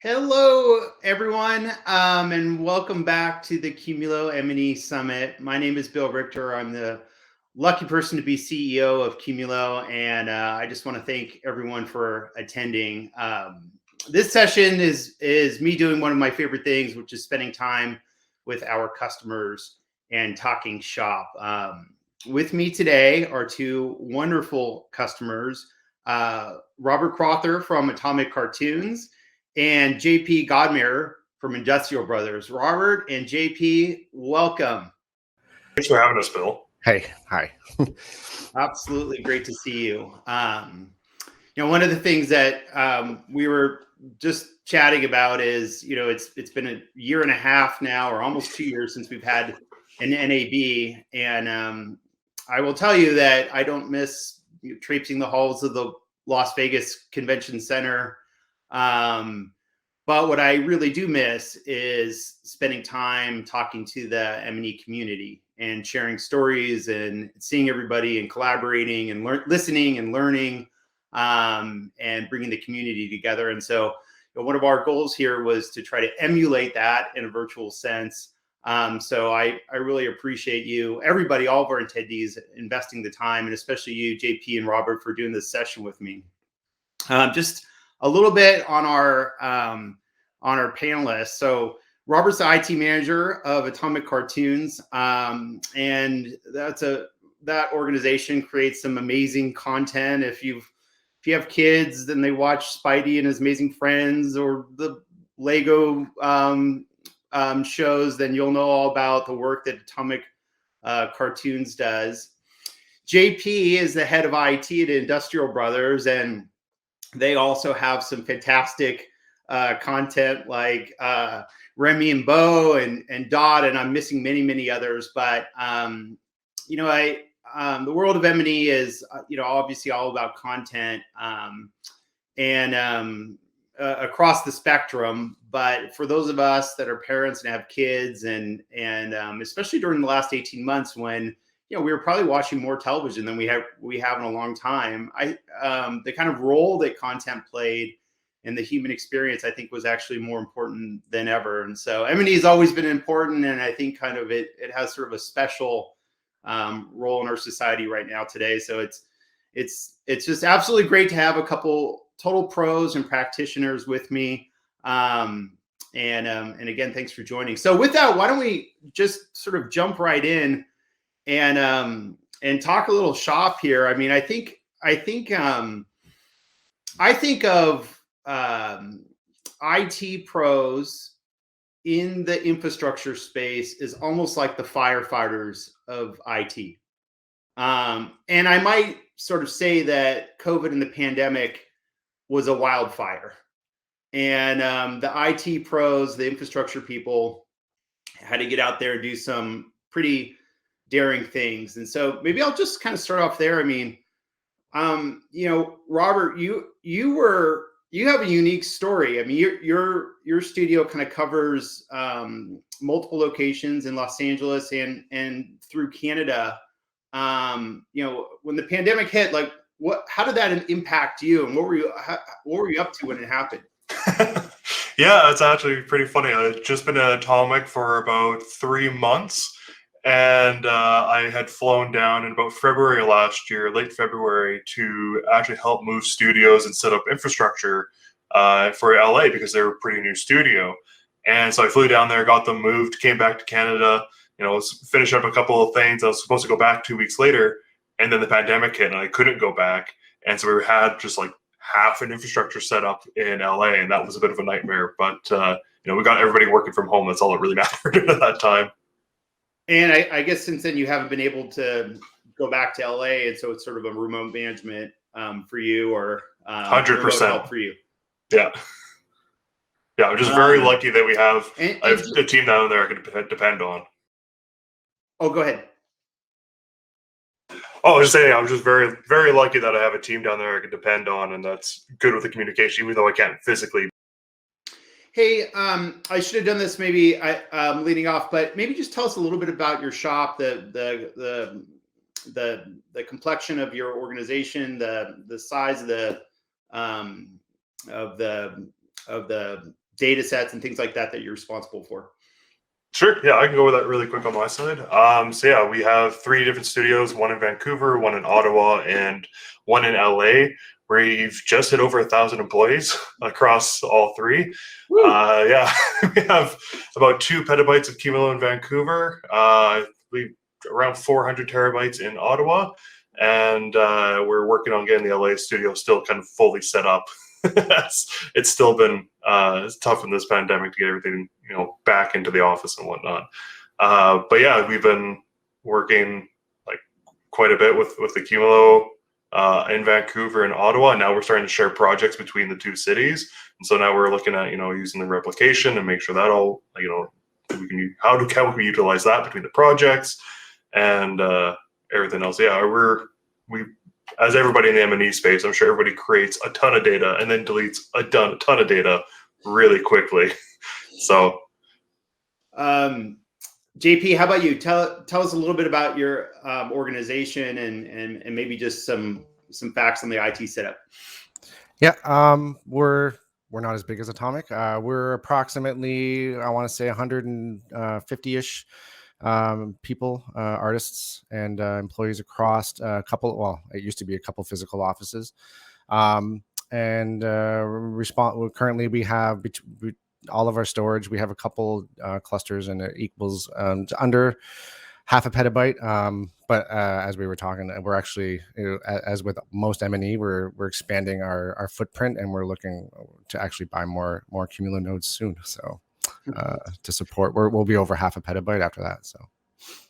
Hello, everyone, and welcome back to the Qumulo M&E Summit. My name is Bill Richter. I'm the lucky person to be CEO of Qumulo, and I just want to thank everyone for attending. This session is me doing one of my favorite things, which is spending time with our customers and talking shop. With me today are two wonderful customers, Robert Crowther from Atomic Cartoons and JP Godmaire from Industrial Brothers. Robert and JP, welcome. Thanks for having us, Bill. Hey, hi. Absolutely great to see you. One of the things that we were just chatting about is, it's been a year and a half now, or almost 2 years since we've had an NAB, and I will tell you that I don't miss traipsing the halls of the Las Vegas Convention Center. But what I really do miss is spending time talking to the M&E community and sharing stories and seeing everybody and collaborating and listening and learning, and bringing the community together. And so one of our goals here was to try to emulate that in a virtual sense. So I really appreciate you, everybody, all of our attendees investing the time, and especially you, JP and Robert, for doing this session with me. Just a little bit on our panelists. So Robert's the IT manager of Atomic Cartoons, and that organization creates some amazing content. If you have kids, then they watch Spidey and His Amazing Friends or the Lego shows, then you'll know all about the work that Atomic Cartoons does. JP is the head of IT at Industrial Brothers, and they also have some fantastic content like Remy and Bo and Dot, and I'm missing many others. But the world of M&E is obviously all about content, and across the spectrum. But for those of us that are parents and have kids, and especially during the last 18 months when we were probably watching more television than we have in a long time. The kind of role that content played in the human experience, I think, was actually more important than ever. And so M&E has always been important, and I think kind of it has sort of a special role in our society right now today. So it's just absolutely great to have a couple total pros and practitioners with me. And again, thanks for joining. So with that, why don't we just sort of jump right in and talk a little shop here. I mean, I think of IT pros in the infrastructure space is almost like the firefighters of IT. And I might sort of say that COVID and the pandemic was a wildfire. And the IT pros, the infrastructure people, had to get out there and do some pretty daring things. And so maybe I'll just kind of start off there. I mean, Robert, you have a unique story. I mean, your studio kind of covers multiple locations in Los Angeles and through Canada. When the pandemic hit, like how did that impact you, and what were you up to when it happened? Yeah, it's actually pretty funny. I've just been at Atomic for about 3 months. And I had flown down in about February last year, late February, to actually help move studios and set up infrastructure for LA, because they're a pretty new studio. And so I flew down there, got them moved, came back to Canada, finished up a couple of things. I was supposed to go back 2 weeks later, and then the pandemic hit and I couldn't go back. And so we had just like half an infrastructure set up in LA, and that was a bit of a nightmare. But, we got everybody working from home. That's all that really mattered at that time. And I guess since then you haven't been able to go back to LA, and so it's sort of a remote management for you, or 100% help for you. Yeah, I'm just very lucky that we have a team down there I can depend on. Oh, go ahead. Oh, I was just saying, I'm just very, very lucky that I have a team down there I can depend on, and that's good with the communication, even though I can't physically. Hey, I should have done this maybe leading off, but maybe just tell us a little bit about your shop, the complexion of your organization, the size of the data sets and things like that you're responsible for? Sure. Yeah, I can go with that really quick on my side. So yeah, we have 3 different studios: one in Vancouver, one in Ottawa, and one in LA. We've just hit over 1,000 employees across all 3. Yeah, we have about 2 petabytes of Qumulo in Vancouver. We around 400 terabytes in Ottawa, and we're working on getting the LA studio still kind of fully set up. It's still been it's tough in this pandemic to get everything back into the office and whatnot. But yeah, we've been working like quite a bit with the Qumulo in Vancouver and Ottawa. And now we're starting to share projects between the 2 cities. And so now we're looking at using the replication and make sure that all we can how can we utilize that between the projects and everything else. Yeah, we as everybody in the M&E space, I'm sure everybody creates a ton of data and then deletes a ton of data really quickly. So, JP, how about you? Tell us a little bit about your organization and maybe just some facts on the IT setup. Yeah, we're not as big as Atomic. We're approximately, I want to say, 150-ish people, artists, and employees across a couple. Well, it used to be a couple physical offices, currently we have all of our storage. We have a couple clusters, and it equals under half a petabyte. But as we were talking, we're actually, as with most M&E, we're expanding our footprint, and we're looking to actually buy more Qumulo nodes soon. So to support, we'll be over half a petabyte after that. So.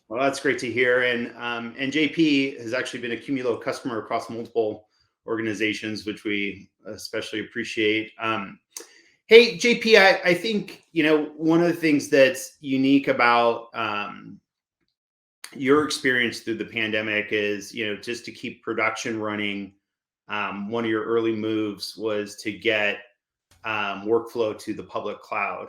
Well, that's great to hear. And JP has actually been a Qumulo customer across multiple organizations, which we especially appreciate. Hey, JP, I think, one of the things that's unique about your experience through the pandemic is, just to keep production running. One of your early moves was to get workflow to the public cloud.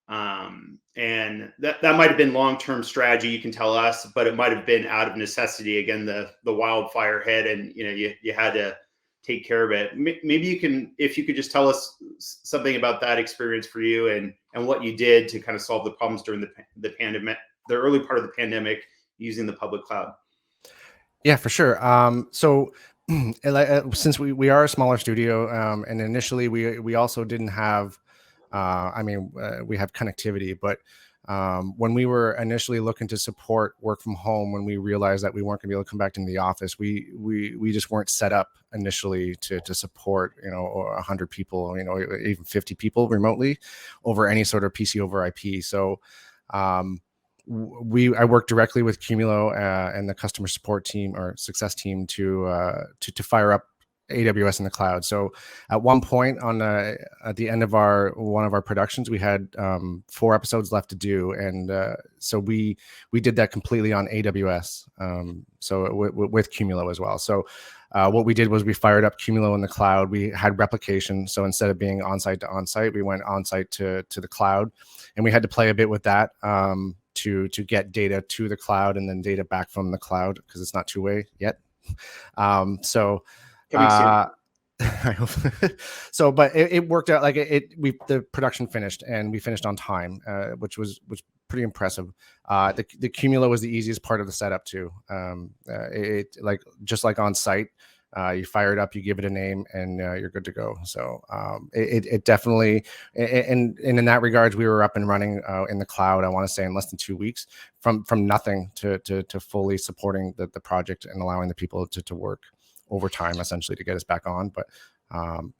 And that might have been long-term strategy, you can tell us, but it might have been out of necessity. Again, the wildfire hit, and you had to take care of it. Maybe if you could just tell us something about that experience for you and what you did to kind of solve the problems during the pandemic, the early part of the pandemic, using the public cloud. Yeah, for sure. So since we are a smaller studio, and initially we also didn't have, we have connectivity, but when we were initially looking to support work from home, when we realized that we weren't going to be able to come back into the office, we just weren't set up initially to support 100 people, even 50 people remotely over any sort of PC over IP. So I worked directly with Qumulo and the customer support team or success team to fire up AWS in the cloud. So at one point at the end of one of our productions, we had 4 episodes left to do, and so we did that completely on AWS. So with Qumulo as well. So what we did was we fired up Qumulo in the cloud. We had replication. So instead of being on-site to on-site, we went on-site to the cloud, and we had to play a bit with that to get data to the cloud and then data back from the cloud, because it's not two-way yet. So but it worked out. Like the production finished, and we finished on time, which was pretty impressive. The Qumulo was the easiest part of the setup too. Just like on site, you fire it up, you give it a name, and you're good to go. So it definitely, and in that regards, we were up and running in the cloud, I want to say in less than 2 weeks, from nothing to fully supporting the project and allowing the people to work overtime essentially to get us back on. But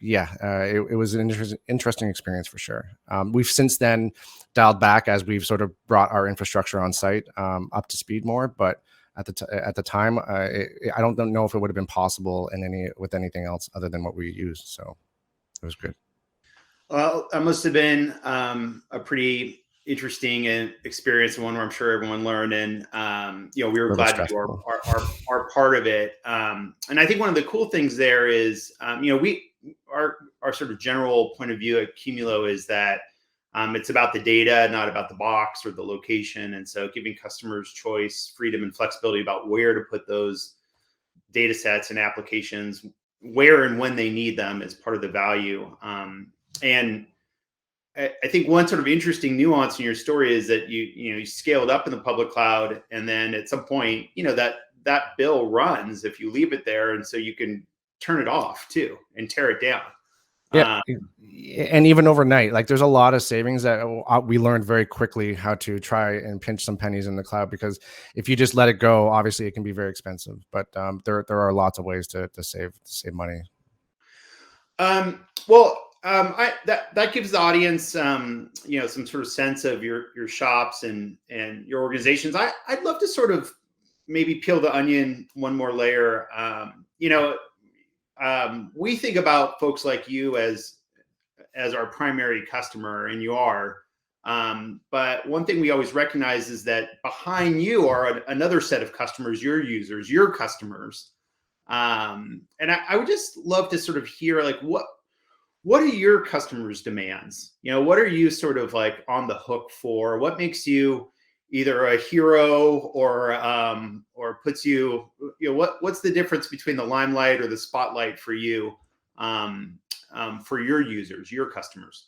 it was an interesting experience for sure. We've since then dialed back as we've sort of brought our infrastructure on site up to speed more, but at the time, I don't know if it would have been possible with anything else other than what we used. So it was good. Well, that must have been a pretty interesting experience, one where I'm sure everyone learned, and we were glad to do our part of it. And I think one of the cool things there is, our sort of general point of view at Qumulo is that it's about the data, not about the box or the location. And so giving customers choice, freedom, and flexibility about where to put those data sets and applications, where and when they need them, is part of the value. And I think one sort of interesting nuance in your story is that you scaled up in the public cloud, and then at some point, that bill runs if you leave it there, and so you can turn it off too and tear it down. Yeah, and even overnight, like there's a lot of savings that we learned very quickly how to try and pinch some pennies in the cloud, because if you just let it go, obviously it can be very expensive. But there are lots of ways to save money. That gives the audience some sort of sense of your shops and your organizations. I'd love to sort of maybe peel the onion one more layer. We think about folks like you as our primary customer, and you are. But one thing we always recognize is that behind you are another set of customers, your users, your customers. And I would just love to sort of hear, like, what are your customers' demands? What are you sort of like on the hook for? What makes you either a hero or puts you, what's the difference between the limelight or the spotlight for you, for your users, your customers?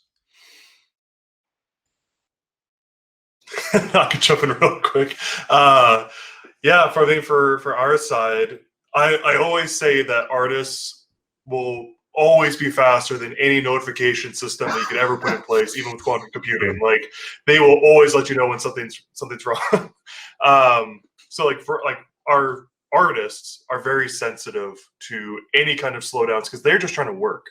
I could jump in real quick. Yeah, for our side, I always say that artists will always be faster than any notification system that you could ever put in place, even with quantum computing. Like, they will always let you know when something's wrong. So our artists are very sensitive to any kind of slowdowns, because they're just trying to work.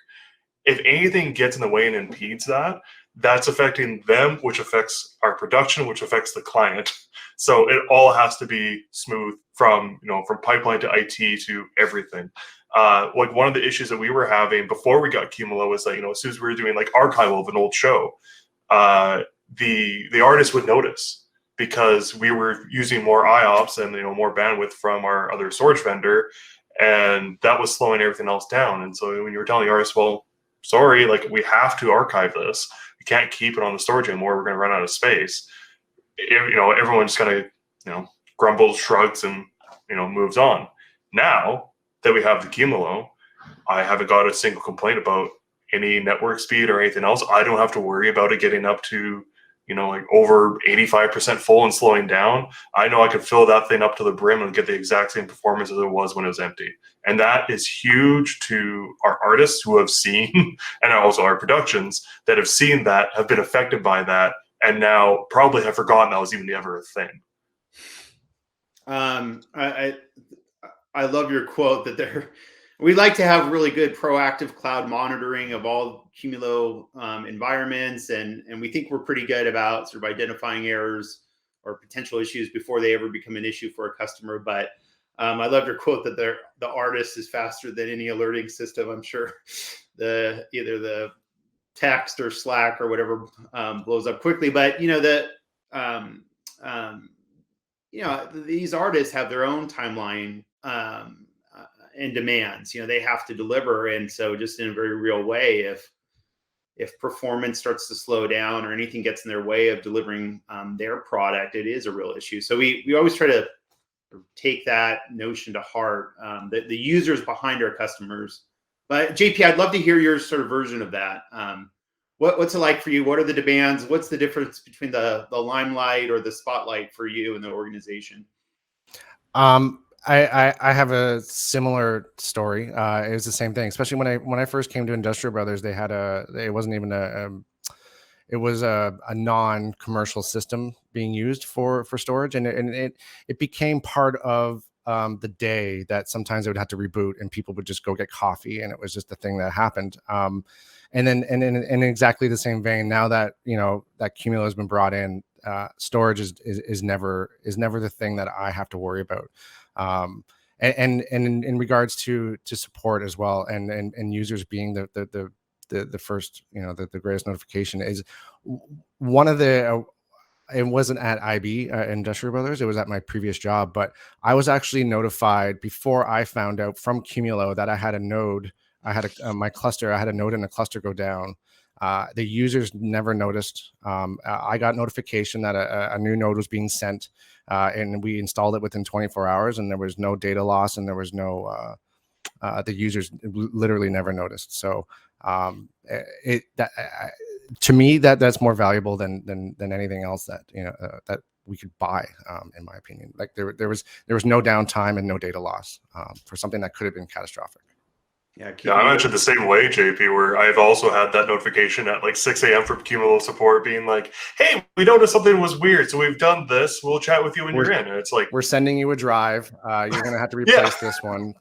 If anything gets in the way and impedes that, that's affecting them, which affects our production, which affects the client. So it all has to be smooth from pipeline to IT to everything. Like, one of the issues that we were having before we got Qumulo was that, as soon as we were doing like archival of an old show, the artist would notice, because we were using more IOPS and more bandwidth from our other storage vendor, and that was slowing everything else down. And so when you were telling the artist, well, sorry, like, we have to archive this, we can't keep it on the storage anymore, we're going to run out of space. Everyone just kind of grumbles, shrugs, and moves on. Now that we have the Qumulo, I haven't got a single complaint about any network speed or anything else. I don't have to worry about it getting up to like over 85% full and slowing down. I know I can fill that thing up to the brim and get the exact same performance as it was when it was empty. And that is huge to our artists who have seen, and also our productions that have seen that, have been affected by that, and now probably have forgotten that was even ever a thing. I love your quote that we like to have really good proactive cloud monitoring of all Qumulo environments, and we think we're pretty good about sort of identifying errors or potential issues before they ever become an issue for a customer. But I love your quote that the artist is faster than any alerting system. I'm sure either the text or Slack or whatever blows up quickly. But these artists have their own timeline and demands. They have to deliver, and so just in a very real way, if performance starts to slow down or anything gets in their way of delivering their product, it is a real issue. So we always try to take that notion to heart, the users behind our customers. But JP, I'd love to hear your sort of version of that. What's it like for you? What are the demands? What's the difference between the limelight or the spotlight for you and the organization? I have a similar story. It was the same thing, especially when I first came to Industrial Brothers. They had it wasn't even it was a non-commercial system being used for storage, and it became part of the day that sometimes they would have to reboot and people would just go get coffee, and it was just the thing that happened. And then in exactly the same vein, now that that Qumulo has been brought in, storage is never the thing that I have to worry about. And in regards to support as well, and users being the first, the greatest notification, is one of the it wasn't at IB, Industrial Brothers. It was at my previous job, but I was actually notified before I found out from Qumulo that I had a node. I had my cluster. I had a node in the cluster go down. The users never noticed. I got notification that a new node was being sent, and we installed it within 24 hours, and there was no data loss, and there was no the users literally never noticed. So to me, that's more valuable than anything else that that we could buy, in my opinion. Like there was no downtime and no data loss for something that could have been catastrophic. Yeah, I'm actually the same way, JP, where I've also had that notification at like 6 a.m. from Qumulo support being like, hey, we noticed something was weird, so we've done this. We'll chat with you when you're in. And it's like, we're sending you a drive. You're going to have to replace this one.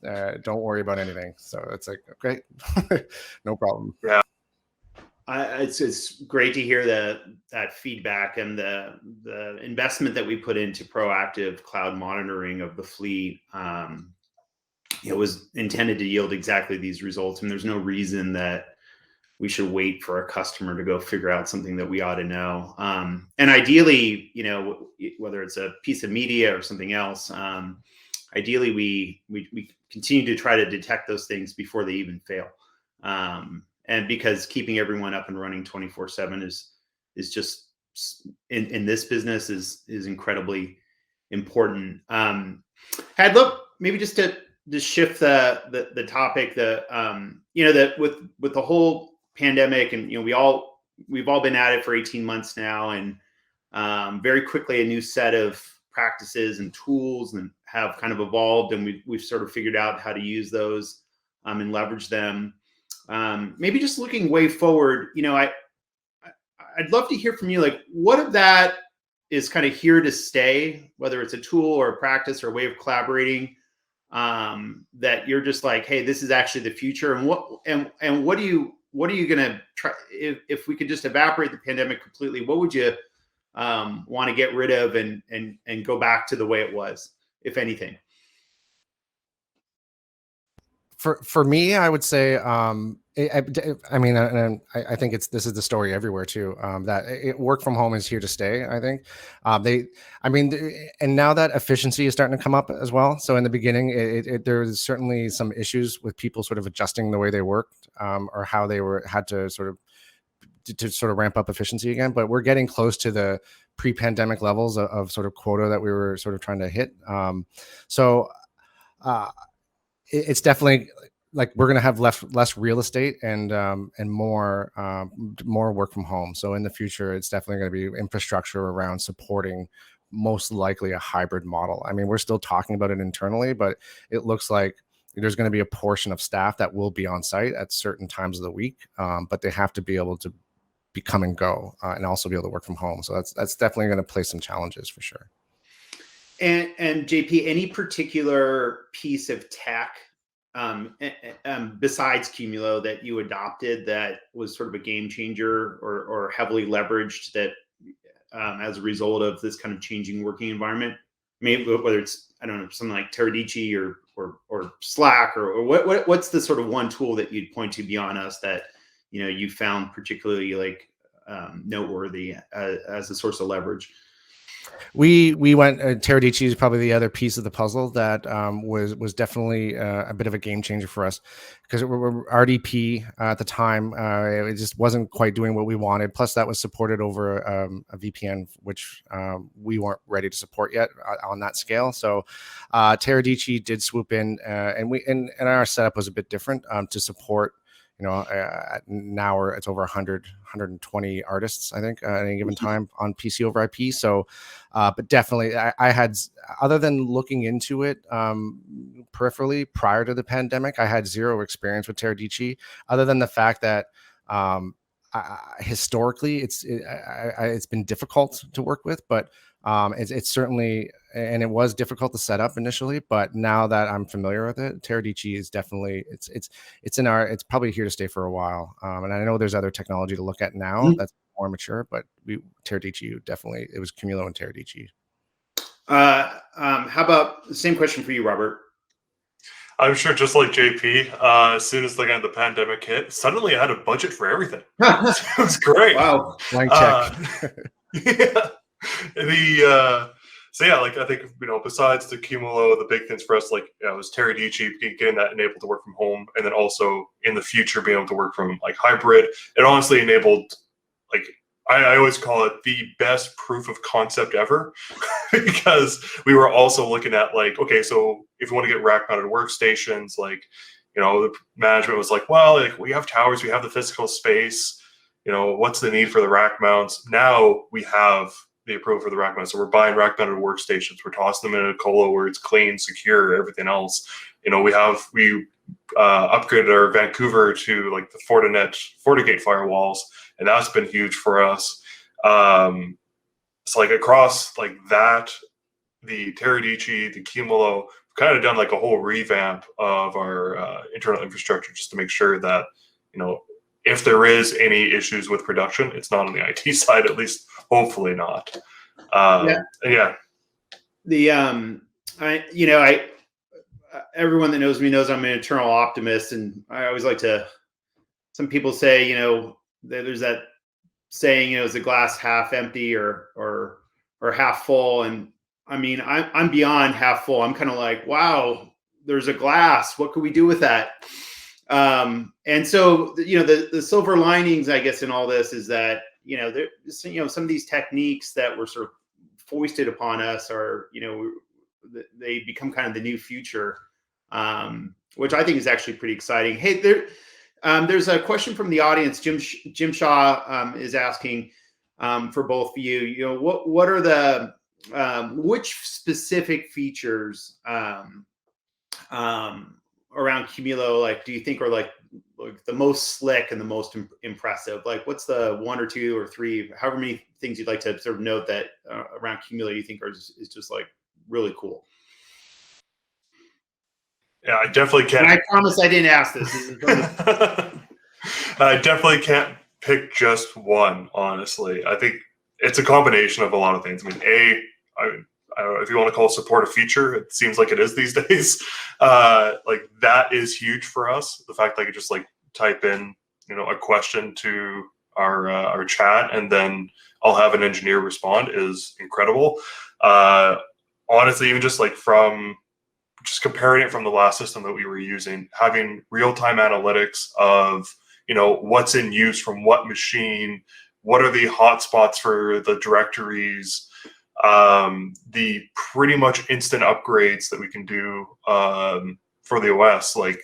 Don't worry about anything. So it's like, okay, no problem. Yeah. It's great to hear that feedback and the investment that we put into proactive cloud monitoring of the fleet. It was intended to yield exactly these results, and there's no reason that we should wait for a customer to go figure out something that we ought to know. And ideally, whether it's a piece of media or something else, ideally we continue to try to detect those things before they even fail. And because keeping everyone up and running 24/7 is just in this business is incredibly important. I'd love maybe just to shift the topic, that with the whole pandemic, and we've all been at it for 18 months now, and very quickly a new set of practices and tools and have kind of evolved, and we've sort of figured out how to use those and leverage them. Maybe just looking way forward, I'd love to hear from you, like, what of that is kind of here to stay, whether it's a tool or a practice or a way of collaborating, that you're just like, hey, this is actually the future, and what are you going to try, if we could just evaporate the pandemic completely, what would you want to get rid of and go back to the way it was, if anything? For me, I would say, I mean, I think this is the story everywhere too. That work from home is here to stay. I think and now that efficiency is starting to come up as well. So in the beginning, there was certainly some issues with people sort of adjusting the way they worked, or how they had to sort of ramp up efficiency again. But we're getting close to the pre-pandemic levels of sort of quota that we were sort of trying to hit. It's definitely like we're going to have less real estate and more work from home. So in the future, it's definitely going to be infrastructure around supporting most likely a hybrid model. I mean, we're still talking about it internally, but it looks like there's going to be a portion of staff that will be on site at certain times of the week, but they have to be able to come and go, and also be able to work from home. So that's definitely going to place some challenges for sure. And JP, any particular piece of tech besides Qumulo that you adopted that was sort of a game changer or heavily leveraged that as a result of this kind of changing working environment? Maybe whether it's, I don't know, something like Teradici or Slack or what's the sort of one tool that you'd point to beyond us that you found particularly like noteworthy as a source of leverage? We went, Teradici is probably the other piece of the puzzle that was definitely a bit of a game changer for us, because RDP at the time, it just wasn't quite doing what we wanted. Plus that was supported over a VPN, which we weren't ready to support yet on that scale. So Teradici did swoop in, and our setup was a bit different to support. Now it's over 120 artists, I think, at any given time on PC over IP. So, but definitely I had, other than looking into it peripherally prior to the pandemic, I had zero experience with Teradici, other than the fact that historically it's been difficult to work with, but it's certainly, and it was difficult to set up initially, but now that I'm familiar with it, Teradici is definitely, it's probably here to stay for a while. And I know there's other technology to look at now that's more mature, but Teradici definitely, it was Qumulo and Teradici. How about the same question for you, Robert? I'm sure, just like JP, as soon as the pandemic hit, suddenly I had a budget for everything. It was great. Wow. Blank check. Yeah. So yeah, I think, besides the Qumulo, the big things for us, it was Teradici, getting that enabled to work from home, and then also in the future being able to work from hybrid. It honestly enabled, I always call it the best proof of concept ever, because we were also looking at okay, so if you want to get rack mounted workstations, the management was like, well, we have towers, we have the physical space. what's the need for the rack mounts? Now we have the approval for the rack mounts. So we're buying rack mounted workstations. We're tossing them in a colo where it's clean, secure, everything else. We upgraded our Vancouver to like the FortiGate firewalls, and that's been huge for us. So like across like that, the Teradici, the Qumulo, we've kind of done like a whole revamp of our internal infrastructure just to make sure that, if there is any issues with production, it's not on the IT side, at least hopefully not. Yeah. Everyone that knows me knows I'm an eternal optimist, and I always like to. Some people say, there's that saying, is the glass half empty or half full? And I mean, I'm beyond half full. I'm kind of like, wow, there's a glass. What could we do with that? And so, the silver linings, I guess, in all this is that, some of these techniques that were sort of foisted upon us are, they become kind of the new future, which I think is actually pretty exciting. Hey, there's a question from the audience. Jim Shaw is asking for both of you. What are the which specific features around Qumulo, like, do you think are like the most slick and the most impressive? Like, what's the one or two or three, however many things you'd like to sort of note that around Qumulo you think is just like really cool? Yeah, I definitely can't. And I promise I didn't ask this. I definitely can't pick just one, honestly. I think it's a combination of a lot of things. I mean, I don't know if you want to call support a feature. It seems like it is these days. Like that is huge for us. The fact that I could just like type in, a question to our chat, and then I'll have an engineer respond is incredible. Honestly, even just like from just comparing it from the last system that we were using, having real-time analytics of, what's in use from what machine, what are the hotspots for the directories, the pretty much instant upgrades that we can do for the OS. Like,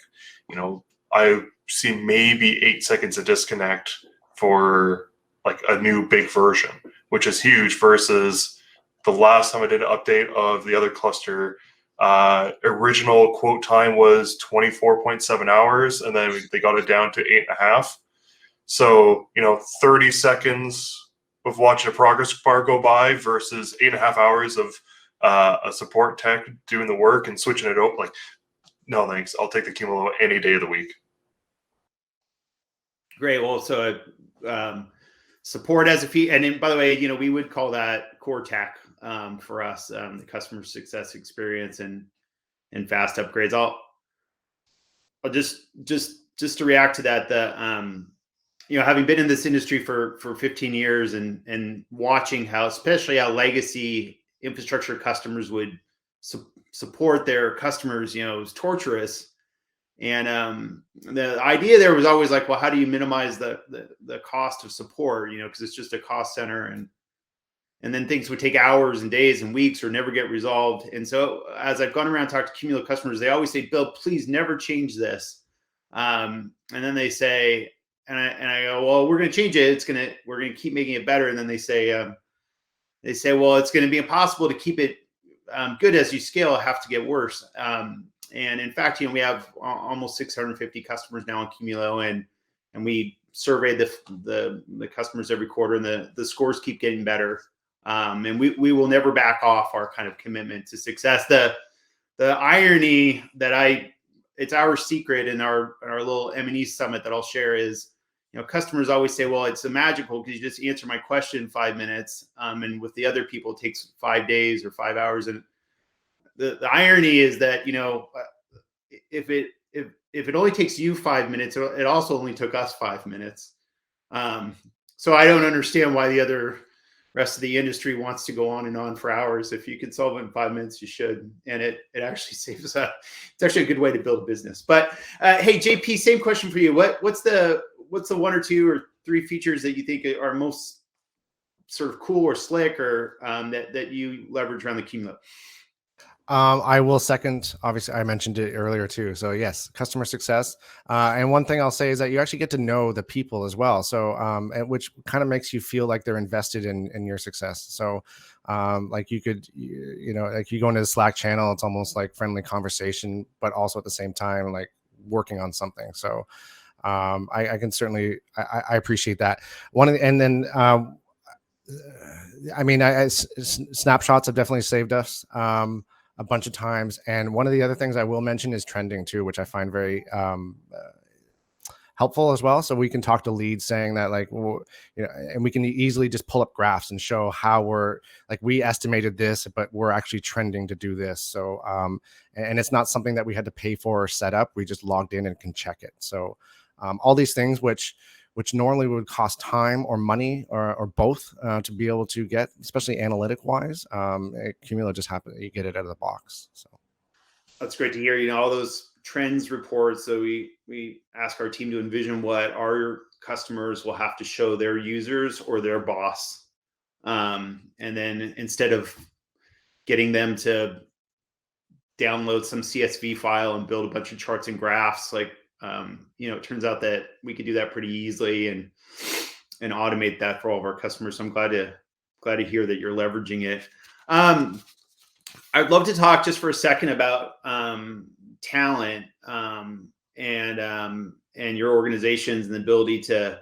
I see maybe 8 seconds of disconnect for like a new big version, which is huge versus the last time I did an update of the other cluster. Original quote time was 24.7 hours, and then they got it down to 8.5. So, 30 seconds of watching a progress bar go by versus 8.5 hours of a support tech doing the work and switching it over. Like, no thanks. I'll take the Qumulo any day of the week. Great. Well, so support as a fee, and then, by the way, we would call that core tech for us, the customer success experience and fast upgrades. I'll just to react to that. Having been in this industry for 15 years and watching especially how legacy infrastructure customers would support their customers, it was torturous. And the idea there was always like, well, how do you minimize the cost of support? Because it's just a cost center, and then things would take hours and days and weeks or never get resolved. And so as I've gone around and talked to Qumulo customers, they always say, Bill, please never change this. And then they say, and I go, well, we're going to change it. We're going to keep making it better. And then they say, well, it's going to be impossible to keep it good as you scale. It'll have to get worse. And in fact, we have almost 650 customers now on Qumulo, and we survey the customers every quarter, and the scores keep getting better. And we will never back off our kind of commitment to success. The irony that it's our secret in our little M&E summit that I'll share is, customers always say, well, it's magical because you just answer my question in 5 minutes. And with the other people, it takes 5 days or 5 hours. And the irony is that, if it only takes you 5 minutes, it also only took us 5 minutes. So I don't understand why the rest of the industry wants to go on and on for hours. If you can solve it in 5 minutes, you should. And it actually saves it's actually a good way to build a business. But hey, JP, same question for you. What's the one or two or three features that you think are most sort of cool or slick or that you leverage around the Qumulo? I will second. Obviously, I mentioned it earlier too. So yes, customer success. And one thing I'll say is that you actually get to know the people as well. So which kind of makes you feel like they're invested in your success. So like like you go into the Slack channel, it's almost like friendly conversation, but also at the same time like working on something. So I can certainly I appreciate that. And then I mean, snapshots have definitely saved us a bunch of times. And one of the other things I will mention is trending too, which I find very helpful as well. So we can talk to leads saying that like, and we can easily just pull up graphs and show how we estimated this, but we're actually trending to do this. So, and it's not something that we had to pay for or set up. We just logged in and can check it. So all these things, which normally would cost time or money or both to be able to get, especially analytic wise. Qumulo just happened, you get it out of the box. So that's great to hear. All those trends reports. So we ask our team to envision what our customers will have to show their users or their boss. And then instead of getting them to download some CSV file and build a bunch of charts and graphs, like, it turns out that we could do that pretty easily and automate that for all of our customers. So I'm glad to hear that you're leveraging it. I'd love to talk just for a second about talent and your organizations and the ability to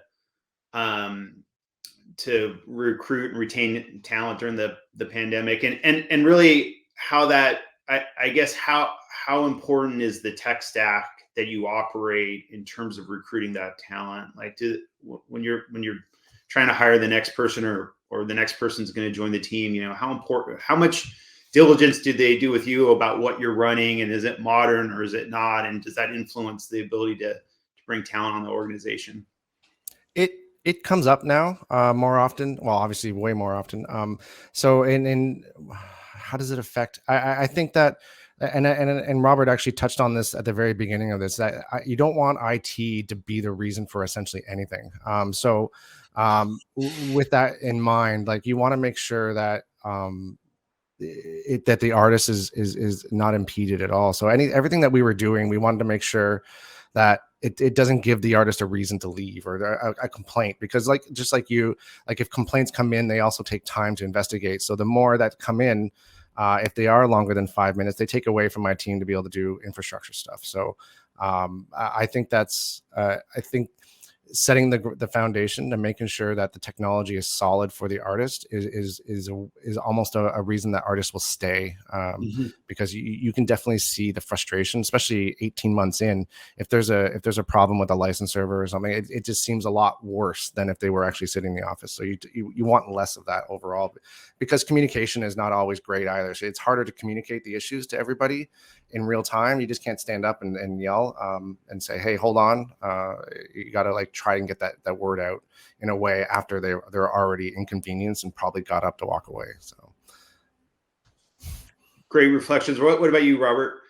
recruit and retain talent during the pandemic, and really how that I guess how important is the tech stack that you operate in terms of recruiting that talent? Like, when you're trying to hire the next person or the next person's going to join the team, how much diligence do they do with you about what you're running, and is it modern or is it not, and does that influence the ability to bring talent on the organization? It comes up now more often. Well, obviously way more often. So in how does it affect? I think that, and Robert actually touched on this at the very beginning of this, that you don't want IT to be the reason for essentially anything. So with that in mind, like, you want to make sure that that the artist is not impeded at all. So everything that we were doing, we wanted to make sure that it doesn't give the artist a reason to leave or a complaint, because just like if complaints come in, they also take time to investigate. So the more that come in, if they are longer than 5 minutes, they take away from my team to be able to do infrastructure stuff. So I think setting the foundation and making sure that the technology is solid for the artist is almost a reason that artists will stay, because you can definitely see the frustration, especially 18 months in. If there's a problem with a license server or something, it just seems a lot worse than if they were actually sitting in the office. So you want less of that overall, because communication is not always great either. So it's harder to communicate the issues to everybody in real time. You just can't stand up and yell and say, hey, hold on. You got to try and get that word out in a way after they're already inconvenienced and probably got up to walk away. So great reflections. What about you, Robert?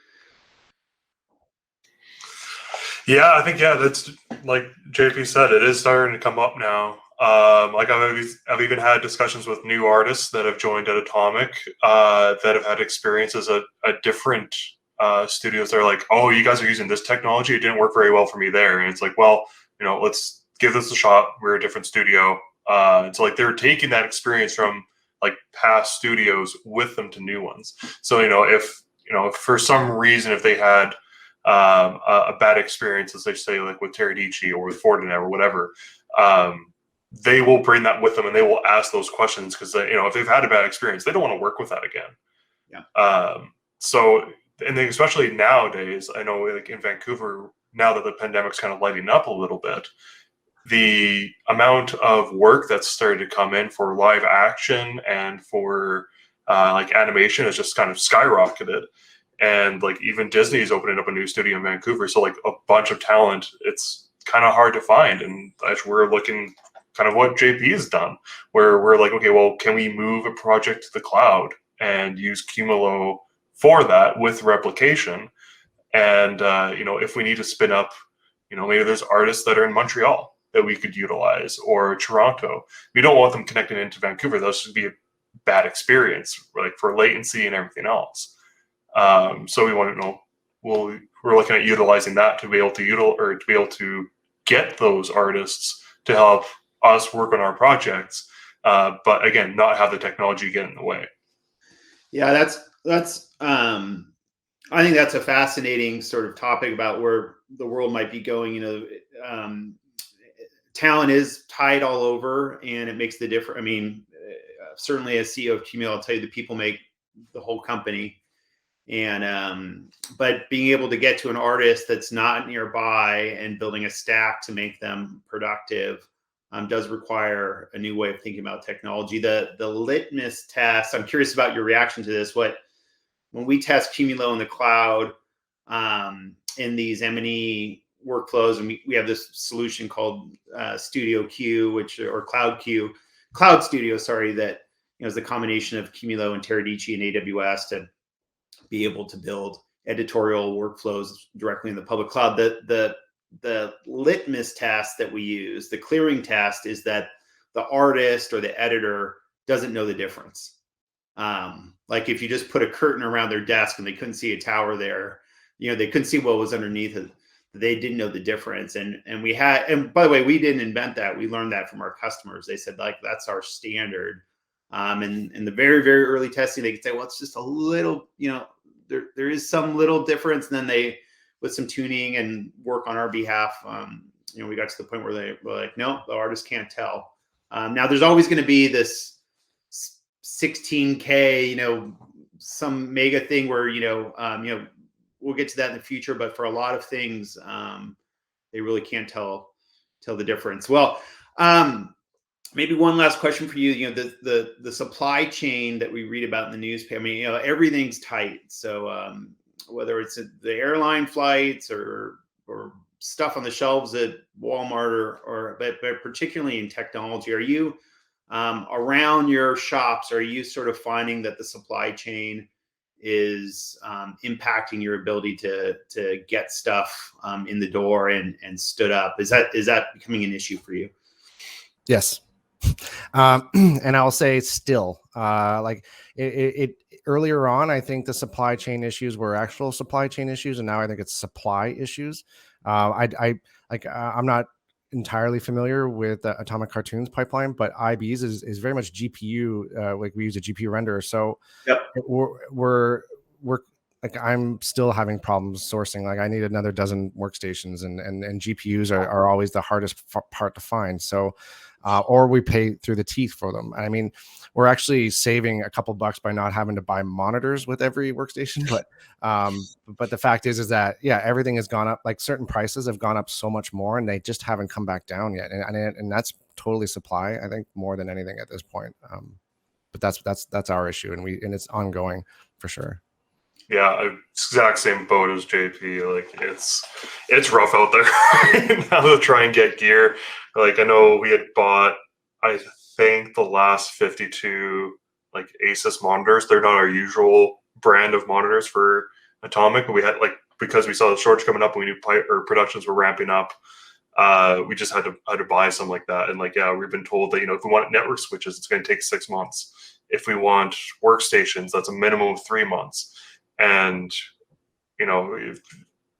Yeah, I think, that's like JP said, it is starting to come up now. I've even had discussions with new artists that have joined at Atomic that have had experiences at different studios. They're like, oh, you guys are using this technology. It didn't work very well for me there. And it's like, well, let's give this a shot. We're a different studio. So they're taking that experience from past studios with them to new ones. So, if for some reason, if they had a bad experience, as they say, with Teradici or with Fortinet or whatever, they will bring that with them and they will ask those questions, because if they've had a bad experience, they don't want to work with that again. Yeah. And then especially nowadays, I know in Vancouver, now that the pandemic's kind of lighting up a little bit, the amount of work that's started to come in for live action and for animation has just kind of skyrocketed. And even Disney is opening up a new studio in Vancouver. So a bunch of talent, it's kind of hard to find. And we're looking kind of what JP has done, where we're like, okay, well, can we move a project to the cloud and use Qumulo for that with replication? And, if we need to spin up, maybe there's artists that are in Montreal that we could utilize, or Toronto. We don't want them connecting into Vancouver. Those should be a bad experience, for latency and everything else. So we want to know. We're looking at utilizing that to be able to get those artists to help us work on our projects. But again, not have the technology get in the way. Yeah, that's I think that's a fascinating sort of topic about where the world might be going. Talent is tied all over, and it makes the difference. I mean, certainly as CEO of Qumulo, I'll tell you, the people make the whole company. And but being able to get to an artist that's not nearby and building a stack to make them productive does require a new way of thinking about technology. The litmus test. I'm curious about your reaction to this. When we test Qumulo in the cloud in these M&E workflows, and we have this solution called Studio Q, or Cloud Studio, sorry, that is the combination of Qumulo and Teradici and AWS to be able to build editorial workflows directly in the public cloud. The litmus test that we use, the clearing test, is that the artist or the editor doesn't know the difference. Like if you just put a curtain around their desk and they couldn't see a tower there, they couldn't see what was underneath it. They didn't know the difference. And by the way, we didn't invent that. We learned that from our customers. They said, like, that's our standard. And in the very, very early testing, they could say, well, it's just a little, there is some little difference. And then they, with some tuning and work on our behalf, we got to the point where they were like, no, the artist can't tell. Now there's always going to be this 16K, some mega thing where, we'll get to that in the future, but for a lot of things, they really can't tell the difference. Well, maybe one last question for you. The supply chain that we read about in the newspaper, I mean, everything's tight. So whether it's the airline flights or stuff on the shelves at Walmart but particularly in technology, are you around your shops, are you sort of finding that the supply chain is impacting your ability to get stuff in the door and stood up? Is that becoming an issue for you? Yes. And I'll say still, like it earlier on, I think the supply chain issues were actual supply chain issues, and now I think it's supply issues. I'm not entirely familiar with the Atomic Cartoons pipeline, but IB's is very much GPU. Like we use a GPU renderer, so yep. we're like, I'm still having problems sourcing. Like I need another dozen workstations, and GPUs are always the hardest part to find. So, or we pay through the teeth for them. I mean, we're actually saving a couple bucks by not having to buy monitors with every workstation. But the fact is that, yeah, everything has gone up. Like certain prices have gone up so much more, and they just haven't come back down yet. And that's totally supply, I think, more than anything at this point. But that's our issue, and it's ongoing for sure. Yeah, exact same boat as JP. Like it's rough out there right now to try and get gear. Like I know we had bought, I think, the last 52 like Asus monitors. They're not our usual brand of monitors for Atomic, but we had, like, because we saw the shortage coming up and we knew productions were ramping up, we just had to buy some like that. And like, yeah, we've been told that, if we want network switches, it's going to take 6 months. If we want workstations, that's a minimum of 3 months. And,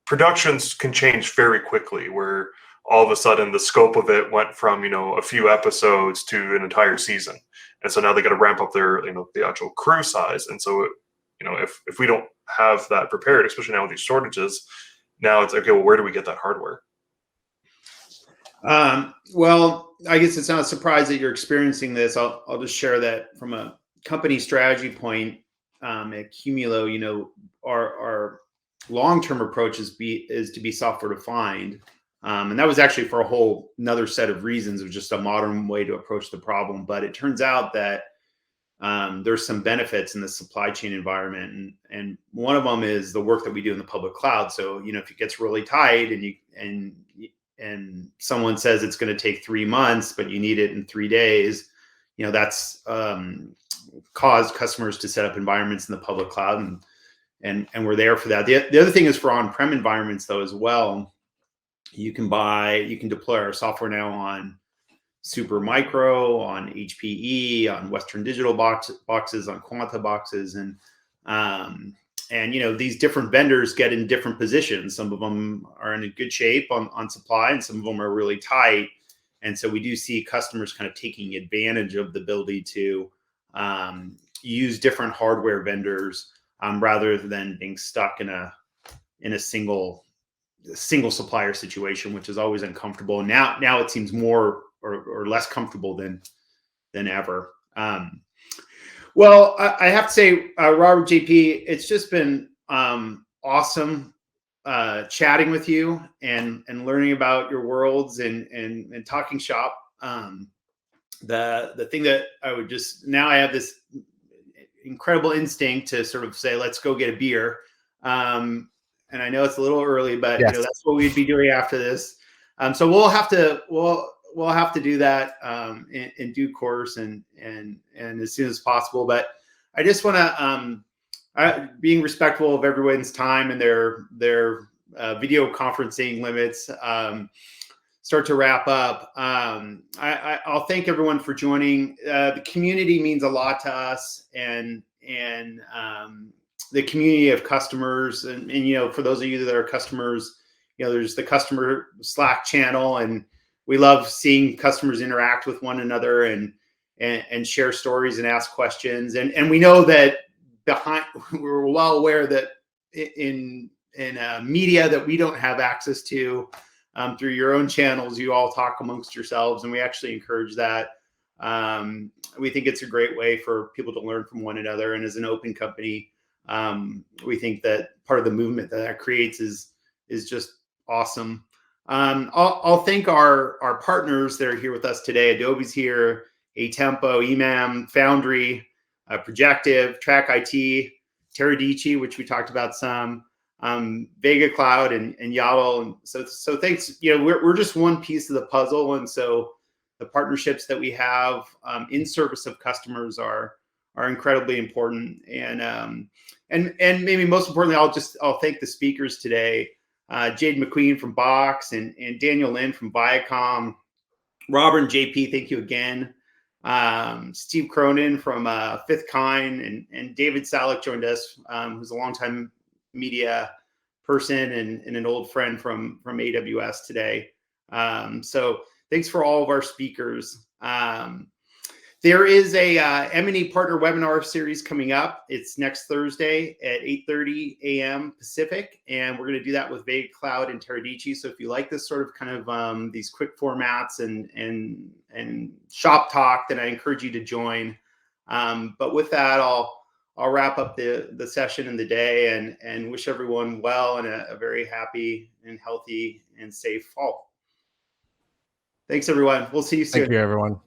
productions can change very quickly, where all of a sudden the scope of it went from, a few episodes to an entire season. And so now they got to ramp up their, the actual crew size. And so, if we don't have that prepared, especially now with these shortages, now it's okay, well, where do we get that hardware? Well, I guess it's not a surprise that you're experiencing this. I'll just share that from a company strategy point. At Qumulo, our long-term approach is to be software defined, and that was actually for a whole another set of reasons. It was just a modern way to approach the problem. But it turns out that there's some benefits in the supply chain environment, and one of them is the work that we do in the public cloud. So if it gets really tight and someone says it's going to take 3 months, but you need it in 3 days, that's caused customers to set up environments in the public cloud, and we're there for that. The other thing is for on-prem environments though as well. You can deploy our software now on Supermicro, on HPE, on Western Digital boxes, on Quanta boxes, and these different vendors get in different positions. Some of them are in a good shape on supply, and some of them are really tight. And so we do see customers kind of taking advantage of the ability to use different hardware vendors rather than being stuck in a single supplier situation, which is always uncomfortable. Now it seems more or less comfortable than ever. Well, I have to say, Robert, JP, it's just been awesome chatting with you and learning about your worlds and talking shop. The thing that I would now I have this incredible instinct to sort of say, let's go get a beer. And I know it's a little early, but Yes. that's what we'd be doing after this. So we'll have to do that in due course and as soon as possible. But I just want to, being respectful of everyone's time and their video conferencing limits, start to wrap up. I'll thank everyone for joining. The community means a lot to us, and the community of customers, and for those of you that are customers, there's the customer Slack channel, and we love seeing customers interact with one another and share stories and ask questions. And we know that we're well aware that in media that we don't have access to, through your own channels, you all talk amongst yourselves, and we actually encourage that. We think it's a great way for people to learn from one another. And as an open company, we think that part of the movement that creates is just awesome. I'll thank our partners that are here with us today. Adobe's here, Atempo, EMAM, Foundry, Projective, Track IT, Teradici, which we talked about some, Vega Cloud and Yalo. And so thanks. We're just one piece of the puzzle. And so the partnerships that we have in service of customers are incredibly important. And maybe most importantly, I'll thank the speakers today. Jade McQueen from Box and Daniel Lin from Viacom. Robert and JP, thank you again. Steve Cronin from Fifth Kind and David Salick joined us, who's a longtime media person and an old friend from AWS today. So thanks for all of our speakers. There is a M&E Partner Webinar series coming up. It's next Thursday at 8:30 a.m. Pacific, and we're going to do that with Vega Cloud and Teradici. So if you like this sort of kind of these quick formats and shop talk, then I encourage you to join. But with that, I'll wrap up the session and the day and wish everyone well and a very happy and healthy and safe fall. Thanks, everyone. We'll see you soon. Thank you, everyone.